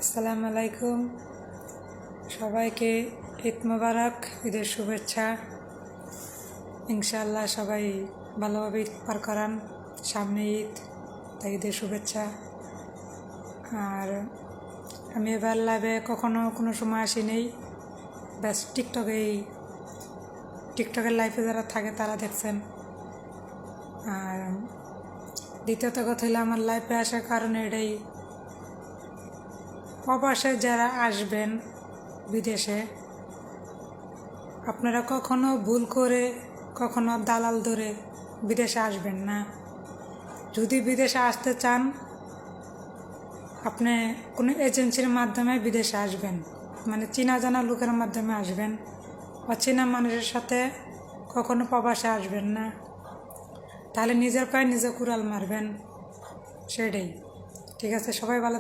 আসসালামু আলাইকুম, সবাইকে ঈদ মোবারক, ঈদের শুভেচ্ছা। ইনশাআল্লাহ সবাই ভালোভাবে ঈদ পার করান। সামনে ঈদ, তাই ঈদের শুভেচ্ছা। আর আমি এবার লাইভে কখনো কোনো সময় আসিনি, ব্যাস টিকটকের লাইভে যারা থাকে তারা দেখছেন। আর দ্বিতীয়ত কথা হলো, আমার লাইভে আসার কারণ এটাই, প্রবাসে যারা আসবেন বিদেশে, আপনারা কখনো ভুল করে কখনো দালাল ধরে বিদেশে আসবেন না। যদি বিদেশে আসতে চান, আপনি কোনো এজেন্সির মাধ্যমে বিদেশে আসবেন, মানে চেনা জানা লোকের মাধ্যমে আসবেন। অচেনা মানুষের সাথে কখনো প্রবাসে আসবেন না, তাহলে নিজের পায়ে নিজে কুড়াল মারবেন। সেটাই ঠিক আছে। সবাই ভালো।